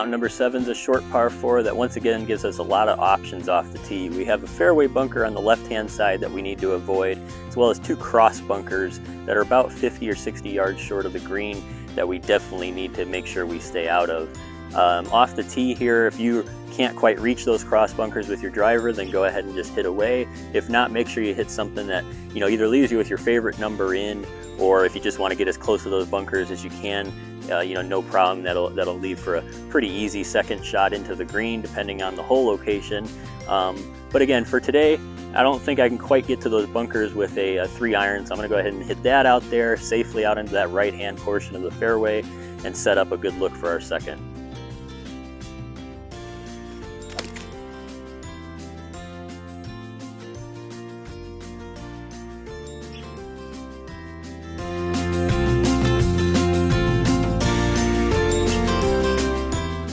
Mountain number 7 is a short par 4 that once again gives us a lot of options off the tee. We have a fairway bunker on the left-hand side that we need to avoid, as well as 2 cross bunkers that are about 50 or 60 yards short of the green that we definitely need to make sure we stay out of. Off the tee here, if you can't quite reach those cross bunkers with your driver, then go ahead and just hit away. If not, make sure you hit something that either leaves you with your favorite number in, or if you just want to get as close to those bunkers as you can, no problem. That'll leave for a pretty easy second shot into the green, depending on the hole location. But again, for today, I don't think I can quite get to those bunkers with a 3-iron, so I'm going to go ahead and hit that out there safely out into that right-hand portion of the fairway and set up a good look for our second.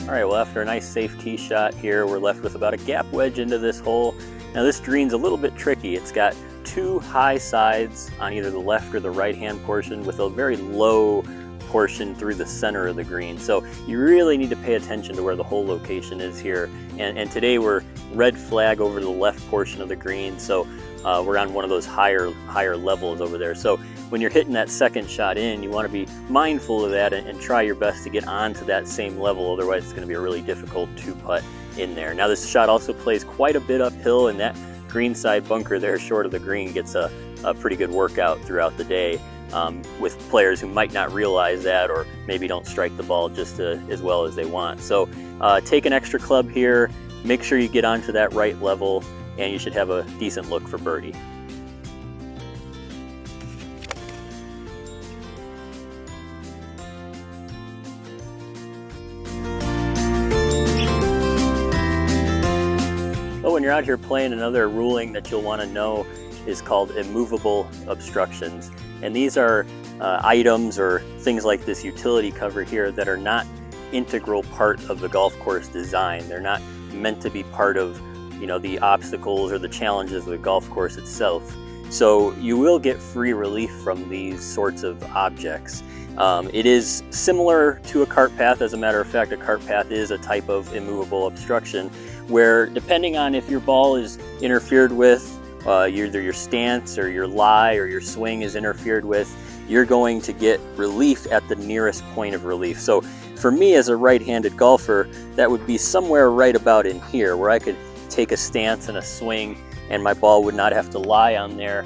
Alright, well, after a nice safe tee shot here, we're left with about a gap wedge into this hole. Now this green's a little bit tricky. It's got 2 high sides on either the left or the right hand portion with a very low portion through the center of the green. So you really need to pay attention to where the hole location is here. And today we're red flag over the left portion of the green, so we're on one of those higher levels over there. So when you're hitting that second shot in, you want to be mindful of that and try your best to get onto that same level. Otherwise, it's going to be a really difficult 2-putt in there. Now, this shot also plays quite a bit uphill, and that green side bunker there short of the green gets a pretty good workout throughout the day with players who might not realize that, or maybe don't strike the ball just as well as they want. So take an extra club here, make sure you get onto that right level, and you should have a decent look for birdie. Well, when you're out here playing, another ruling that you'll want to know is called immovable obstructions. And these are items or things like this utility cover here that are not integral part of the golf course design. They're not meant to be part of the obstacles or the challenges of the golf course itself. So you will get free relief from these sorts of objects. It is similar to a cart path. As a matter of fact, a cart path is a type of immovable obstruction where, depending on if your ball is interfered with, either your stance or your lie or your swing is interfered with, you're going to get relief at the nearest point of relief. So for me as a right-handed golfer, that would be somewhere right about in here, where I could take a stance and a swing and my ball would not have to lie on there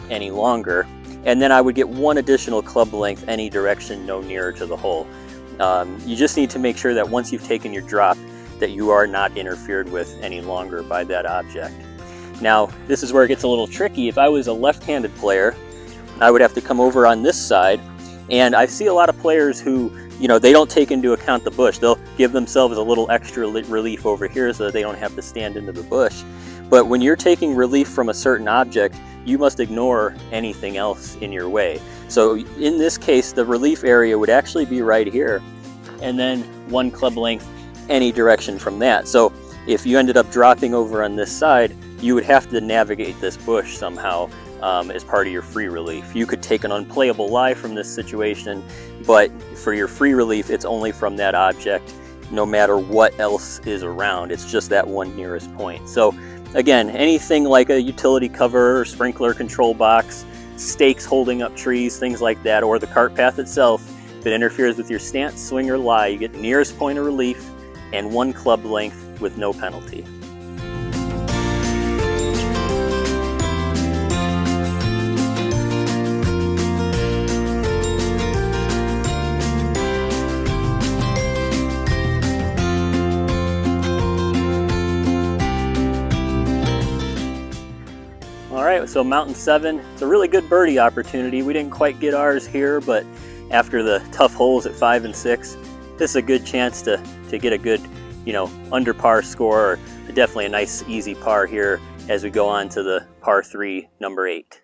any longer. And then I would get 1 additional club length any direction, no nearer to the hole. You just need to make sure that once you've taken your drop, that you are not interfered with any longer by that object. Now, this is where it gets a little tricky. If I was a left-handed player, I would have to come over on this side, and I see a lot of players who, they don't take into account the bush. They'll give themselves a little extra relief over here so that they don't have to stand into the bush. But when you're taking relief from a certain object, you must ignore anything else in your way. So in this case, the relief area would actually be right here, and then 1 club length any direction from that. So if you ended up dropping over on this side, you would have to navigate this bush somehow as part of your free relief. You could take an unplayable lie from this situation, but for your free relief, it's only from that object, no matter what else is around. It's just that one nearest point. So again, anything like a utility cover or sprinkler control box, stakes holding up trees, things like that, or the cart path itself, if it interferes with your stance, swing, or lie, you get nearest point of relief and 1 club length with no penalty. Alright, so Mountain 7, it's a really good birdie opportunity. We didn't quite get ours here, but after the tough holes at 5 and 6, this is a good chance to get a good, under par score, or definitely a nice easy par here as we go on to the par 3, number 8.